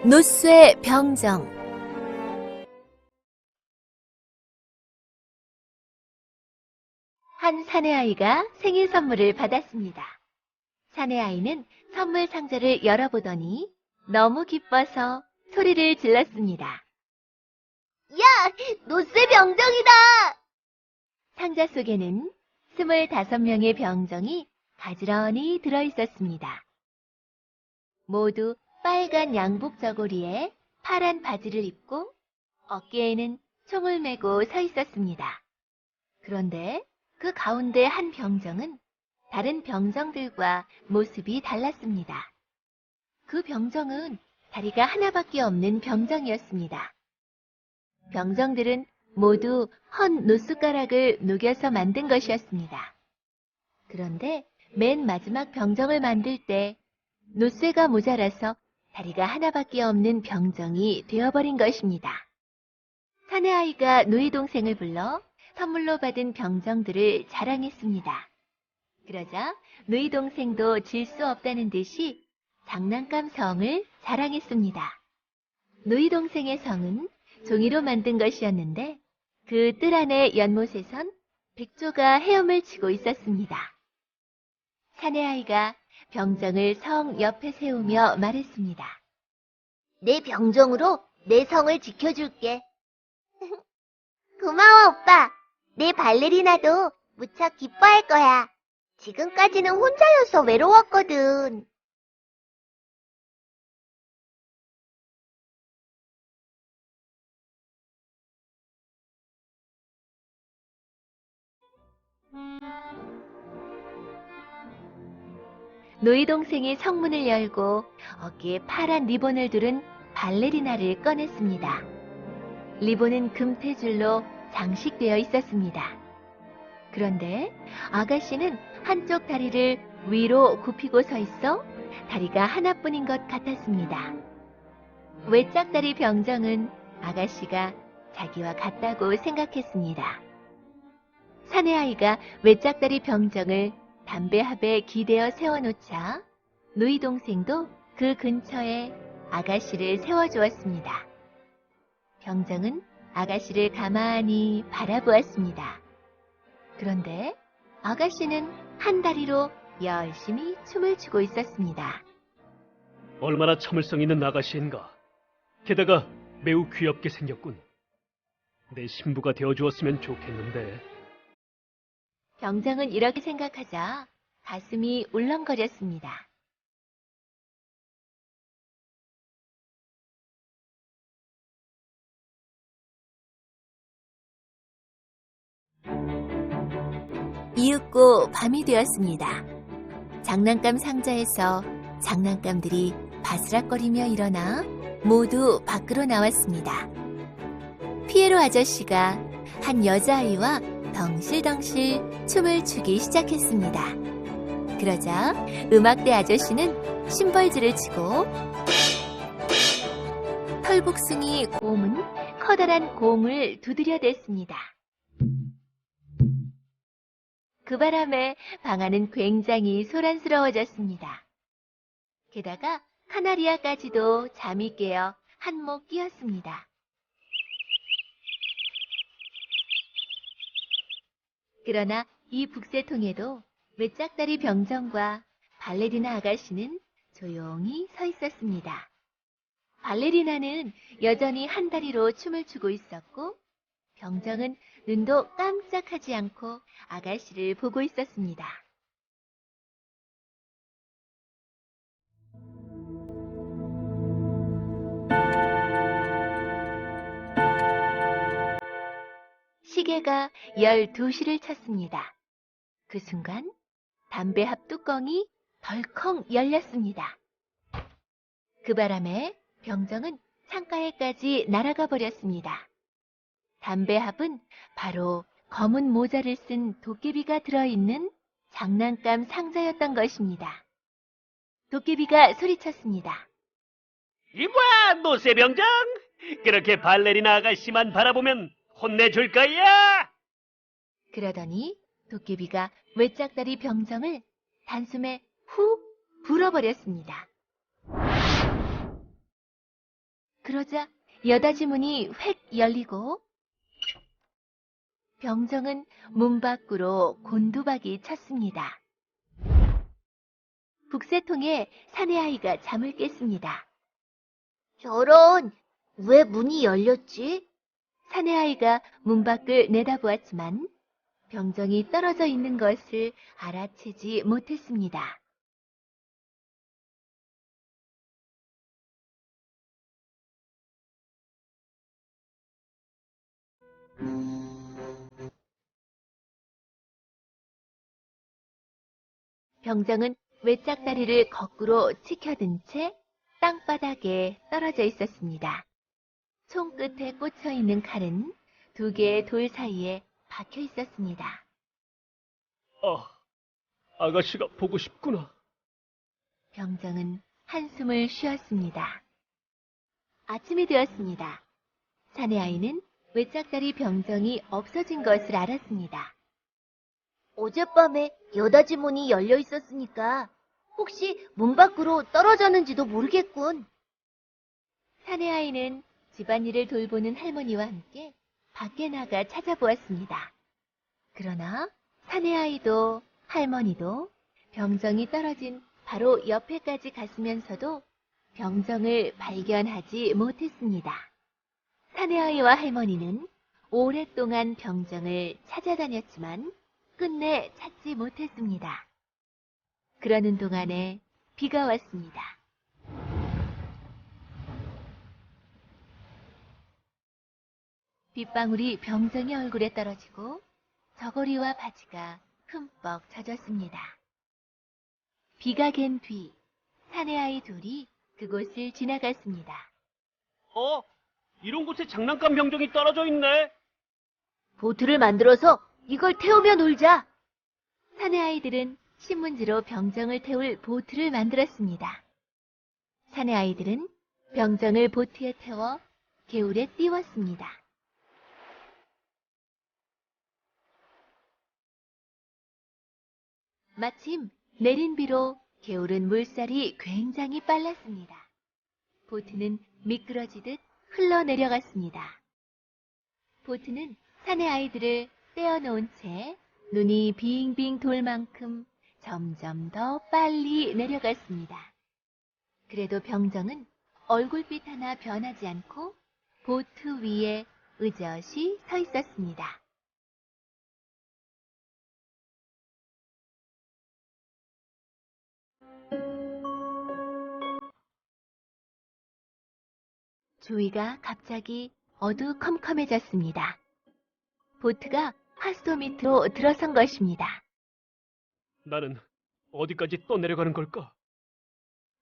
노쇠 병정. 한 사내아이가 생일 선물을 받았습니다. 사내아이는 선물 상자를 열어보더니 너무 기뻐서 소리를 질렀습니다. 야, 노쇠 병정이다! 상자 속에는 25명의 병정이 가지런히 들어있었습니다. 모두 빨간 양복 저고리에 파란 바지를 입고 어깨에는 총을 메고 서 있었습니다. 그런데 그 가운데 한 병정은 다른 병정들과 모습이 달랐습니다. 그 병정은 다리가 하나밖에 없는 병정이었습니다. 병정들은 모두 헌 노숟가락을 녹여서 만든 것이었습니다. 그런데 맨 마지막 병정을 만들 때 노쇠가 모자라서 다리가 하나밖에 없는 병정이 되어버린 것입니다. 사내아이가 누이 동생을 불러 선물로 받은 병정들을 자랑했습니다. 그러자 누이 동생도 질 수 없다는 듯이 장난감 성을 자랑했습니다. 누이 동생의 성은 종이로 만든 것이었는데 그 뜰 안의 연못에선 백조가 헤엄을 치고 있었습니다. 사내아이가 병정을 성 옆에 세우며 말했습니다. 내 병정으로 내 성을 지켜줄게. 고마워, 오빠. 내 발레리나도 무척 기뻐할 거야. 지금까지는 혼자여서 외로웠거든. 누이 동생이 성문을 열고 어깨에 파란 리본을 두른 발레리나를 꺼냈습니다. 리본은 금테줄로 장식되어 있었습니다. 그런데 아가씨는 한쪽 다리를 위로 굽히고 서 있어 다리가 하나뿐인 것 같았습니다. 외짝다리 병정은 아가씨가 자기와 같다고 생각했습니다. 사내아이가 외짝다리 병정을 담배합에 기대어 세워놓자 누이 동생도 그 근처에 아가씨를 세워주었습니다. 병정은 아가씨를 가만히 바라보았습니다. 그런데 아가씨는 한 다리로 열심히 춤을 추고 있었습니다. 얼마나 참을성 있는 아가씨인가. 게다가 매우 귀엽게 생겼군. 내 신부가 되어주었으면 좋겠는데. 병정은 이렇게 생각하자 가슴이 울렁거렸습니다. 이윽고 밤이 되었습니다. 장난감 상자에서 장난감들이 바스락거리며 일어나 모두 밖으로 나왔습니다. 피에로 아저씨가 한 여자아이와 덩실덩실 춤을 추기 시작했습니다. 그러자 음악대 아저씨는 심벌질을 치고 털복숭이 곰은 커다란 공을 두드려댔습니다. 그 바람에 방안은 굉장히 소란스러워졌습니다. 게다가 카나리아까지도 잠이 깨어 한몫 끼었습니다. 그러나 이 북새통에도 외짝다리 병정과 발레리나 아가씨는 조용히 서 있었습니다. 발레리나는 여전히 한 다리로 춤을 추고 있었고 병정은 눈도 깜짝하지 않고 아가씨를 보고 있었습니다. 시계가 12시를 쳤습니다. 그 순간 담배합 뚜껑이 덜컹 열렸습니다. 그 바람에 병정은 창가에까지 날아가 버렸습니다. 담배합은 바로 검은 모자를 쓴 도깨비가 들어있는 장난감 상자였던 것입니다. 도깨비가 소리쳤습니다. 이봐, 노쇠병장! 그렇게 발레리나 아가씨만 바라보면 혼내줄 거야! 그러더니 도깨비가 외짝다리 병정을 단숨에 훅 불어버렸습니다. 그러자 여닫이 문이 획 열리고 병정은 문 밖으로 곤두박이 쳤습니다. 북새통에 사내아이가 잠을 깼습니다. 저런, 왜 문이 열렸지? 사내아이가 문 밖을 내다보았지만 병정이 떨어져 있는 것을 알아채지 못했습니다. 병정은 외짝다리를 거꾸로 치켜든 채 땅바닥에 떨어져 있었습니다. 손끝에 꽂혀 있는 칼은 두 개의 돌 사이에 박혀 있었습니다. 아가씨가 보고 싶구나. 병정은 한숨을 쉬었습니다. 아침이 되었습니다. 사내아이는 외짝다리 병정이 없어진 것을 알았습니다. 어젯밤에 여닫이 문이 열려 있었으니까 혹시 문 밖으로 떨어졌는지도 모르겠군. 사내아이는 집안일을 돌보는 할머니와 함께 밖에 나가 찾아보았습니다. 그러나 사내아이도 할머니도 병정이 떨어진 바로 옆에까지 갔으면서도 병정을 발견하지 못했습니다. 사내아이와 할머니는 오랫동안 병정을 찾아다녔지만 끝내 찾지 못했습니다. 그러는 동안에 비가 왔습니다. 빗방울이 병정의 얼굴에 떨어지고 저고리와 바지가 흠뻑 젖었습니다. 비가 갠 뒤 사내아이 둘이 그곳을 지나갔습니다. 이런 곳에 장난감 병정이 떨어져 있네. 보트를 만들어서 이걸 태우며 놀자. 사내아이들은 신문지로 병정을 태울 보트를 만들었습니다. 사내아이들은 병정을 보트에 태워 개울에 띄웠습니다. 마침 내린 비로 개울은 물살이 굉장히 빨랐습니다. 보트는 미끄러지듯 흘러내려갔습니다. 보트는 사내아이들을 떼어놓은 채 눈이 빙빙 돌 만큼 점점 더 빨리 내려갔습니다. 그래도 병정은 얼굴빛 하나 변하지 않고 보트 위에 의젓이 서 있었습니다. 주위가 갑자기 어두컴컴해졌습니다. 보트가 하수도 밑으로 들어선 것입니다. 나는 어디까지 또 내려가는 걸까?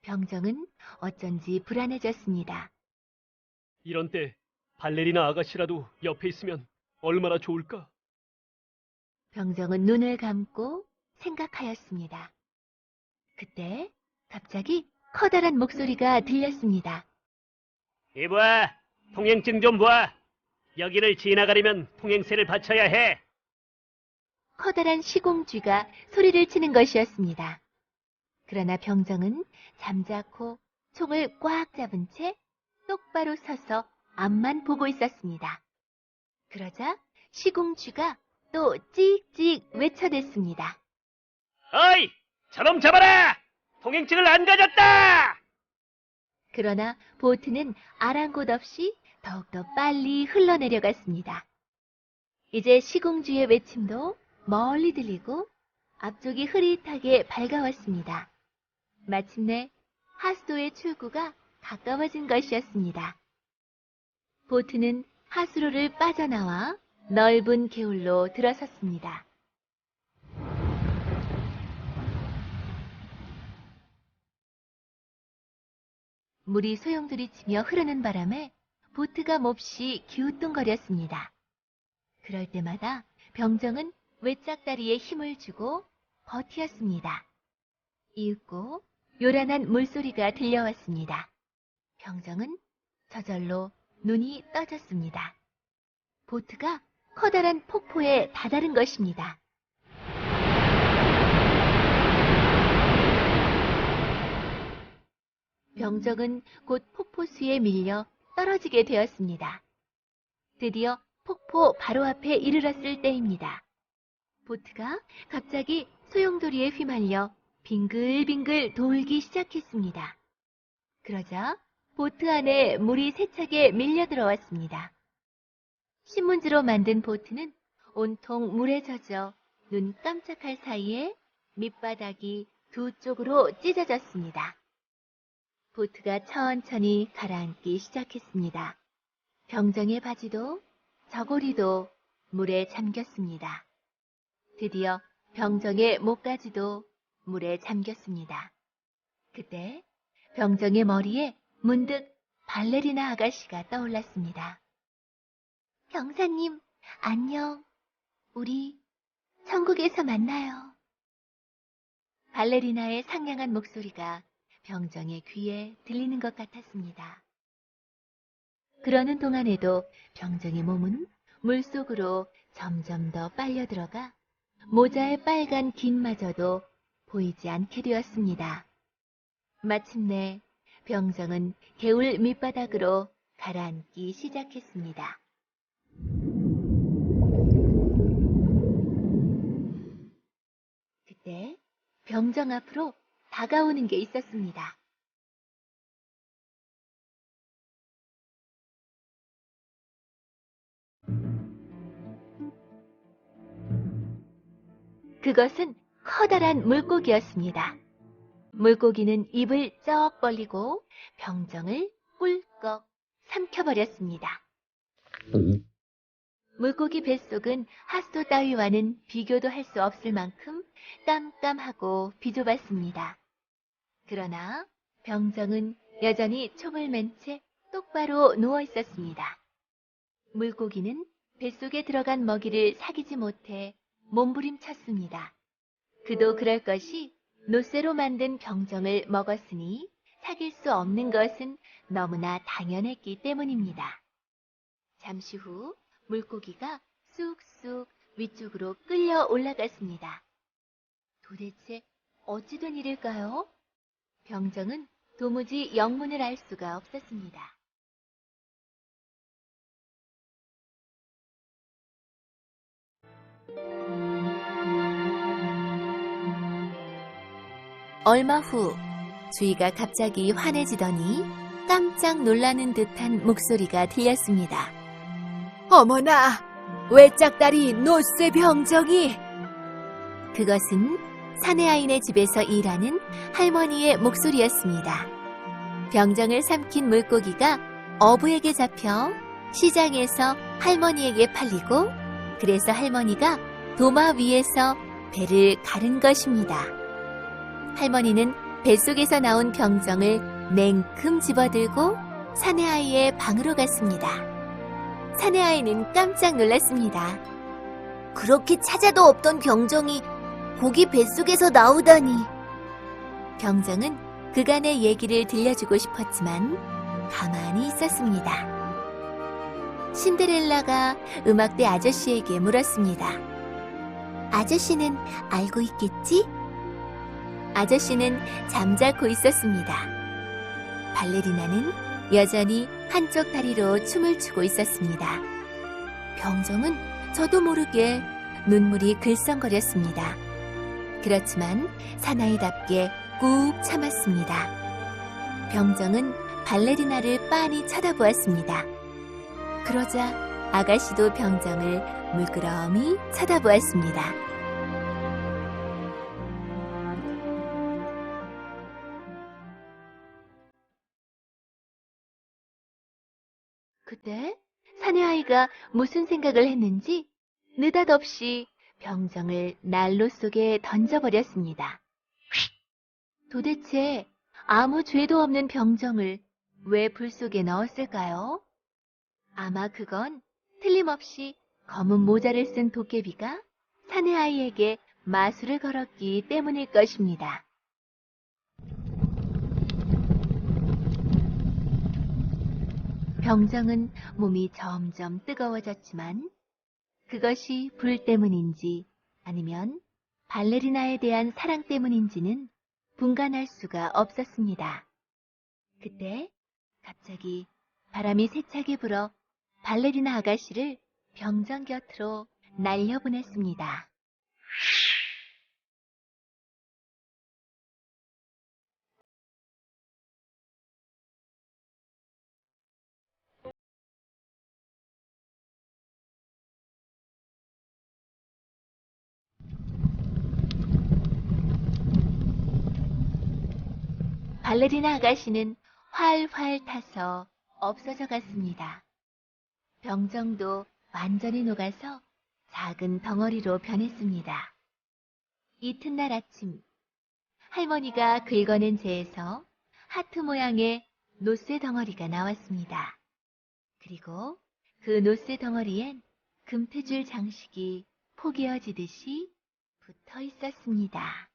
병정은 어쩐지 불안해졌습니다. 이런 때 발레리나 아가씨라도 옆에 있으면 얼마나 좋을까? 병정은 눈을 감고 생각하였습니다. 그때 갑자기 커다란 목소리가 들렸습니다. 이봐, 통행증 좀 봐. 여기를 지나가려면 통행세를 바쳐야 해. 커다란 시공쥐가 소리를 치는 것이었습니다. 그러나 병정은 잠자코 총을 꽉 잡은 채 똑바로 서서 앞만 보고 있었습니다. 그러자 시공쥐가 또 찍찍 외쳐댔습니다. 어이! 저놈 잡아라! 통행증을 안 가졌다! 그러나 보트는 아랑곳 없이 더욱더 빨리 흘러내려갔습니다. 이제 시공쥐의 외침도 멀리 들리고 앞쪽이 흐릿하게 밝아왔습니다. 마침내 하수도의 출구가 가까워진 것이었습니다. 보트는 하수로를 빠져나와 넓은 개울로 들어섰습니다. 물이 소용돌이치며 흐르는 바람에 보트가 몹시 기우뚱거렸습니다. 그럴 때마다 병정은 외짝다리에 힘을 주고 버티었습니다. 이윽고 요란한 물소리가 들려왔습니다. 병정은 저절로 눈이 떠졌습니다. 보트가 커다란 폭포에 다다른 것입니다. 병정은 곧 폭포수에 밀려 떨어지게 되었습니다. 드디어 폭포 바로 앞에 이르렀을 때입니다. 보트가 갑자기 소용돌이에 휘말려 빙글빙글 돌기 시작했습니다. 그러자 보트 안에 물이 세차게 밀려 들어왔습니다. 신문지로 만든 보트는 온통 물에 젖어 눈 깜짝할 사이에 밑바닥이 두 쪽으로 찢어졌습니다. 보트가 천천히 가라앉기 시작했습니다. 병정의 바지도 저고리도 물에 잠겼습니다. 드디어 병정의 목까지도 물에 잠겼습니다. 그때 병정의 머리에 문득 발레리나 아가씨가 떠올랐습니다. 병사님, 안녕. 우리 천국에서 만나요. 발레리나의 상냥한 목소리가 병정의 귀에 들리는 것 같았습니다. 그러는 동안에도 병정의 몸은 물속으로 점점 더 빨려 들어가 모자의 빨간 긴마저도 보이지 않게 되었습니다. 마침내 병정은 개울 밑바닥으로 가라앉기 시작했습니다. 그때 병정 앞으로 다가오는 게 있었습니다. 그것은 커다란 물고기였습니다. 물고기는 입을 쩍 벌리고 병정을 꿀꺽 삼켜버렸습니다. 물고기 뱃속은 핫소 따위와는 비교도 할 수 없을 만큼 깜깜하고 비좁았습니다. 그러나 병정은 여전히 촉을 맨 채 똑바로 누워 있었습니다. 물고기는 뱃속에 들어간 먹이를 사귀지 못해 몸부림쳤습니다. 그도 그럴 것이 노쇠로 만든 병정을 먹었으니 사귈 수 없는 것은 너무나 당연했기 때문입니다. 잠시 후 물고기가 쑥쑥 위쪽으로 끌려 올라갔습니다. 도대체 어찌 된 일일까요? 병정은 도무지 영문을 알 수가 없었습니다. 얼마 후 주희가 갑자기 환해지더니 깜짝 놀라는 듯한 목소리가 들렸습니다. 어머나! 왜 짝다리 노쇠 병정이? 그것은 사내아인의 집에서 일하는 할머니의 목소리였습니다. 병정을 삼킨 물고기가 어부에게 잡혀 시장에서 할머니에게 팔리고 그래서 할머니가 도마 위에서 배를 가른 것입니다. 할머니는 뱃속에서 나온 병정을 냉큼 집어들고 사내아이의 방으로 갔습니다. 사내아이는 깜짝 놀랐습니다. 그렇게 찾아도 없던 병정이 고기 뱃속에서 나오다니. 병정은 그간의 얘기를 들려주고 싶었지만 가만히 있었습니다. 신데렐라가 음악대 아저씨에게 물었습니다. 아저씨는 알고 있겠지? 아저씨는 잠자코 있었습니다. 발레리나는 여전히 한쪽 다리로 춤을 추고 있었습니다. 병정은 저도 모르게 눈물이 글썽거렸습니다. 그렇지만 사나이답게 꾹 참았습니다. 병정은 발레리나를 빤히 쳐다보았습니다. 그러자 아가씨도 병정을 물끄러미 쳐다보았습니다. 그때 사내아이가 무슨 생각을 했는지 느닷없이 병정을 난로 속에 던져버렸습니다. 도대체 아무 죄도 없는 병정을 왜 불 속에 넣었을까요? 아마 그건 틀림없이 검은 모자를 쓴 도깨비가 사내아이에게 마술을 걸었기 때문일 것입니다. 병정은 몸이 점점 뜨거워졌지만 그것이 불 때문인지 아니면 발레리나에 대한 사랑 때문인지는 분간할 수가 없었습니다. 그때 갑자기 바람이 세차게 불어 발레리나 아가씨를 병정 곁으로 날려보냈습니다. 발레리나 아가씨는 활활 타서 없어져 갔습니다. 병정도 완전히 녹아서 작은 덩어리로 변했습니다. 이튿날 아침, 할머니가 긁어낸 재에서 하트 모양의 노쇠 덩어리가 나왔습니다. 그리고 그 노쇠 덩어리엔 금태줄 장식이 포개어지듯이 붙어 있었습니다.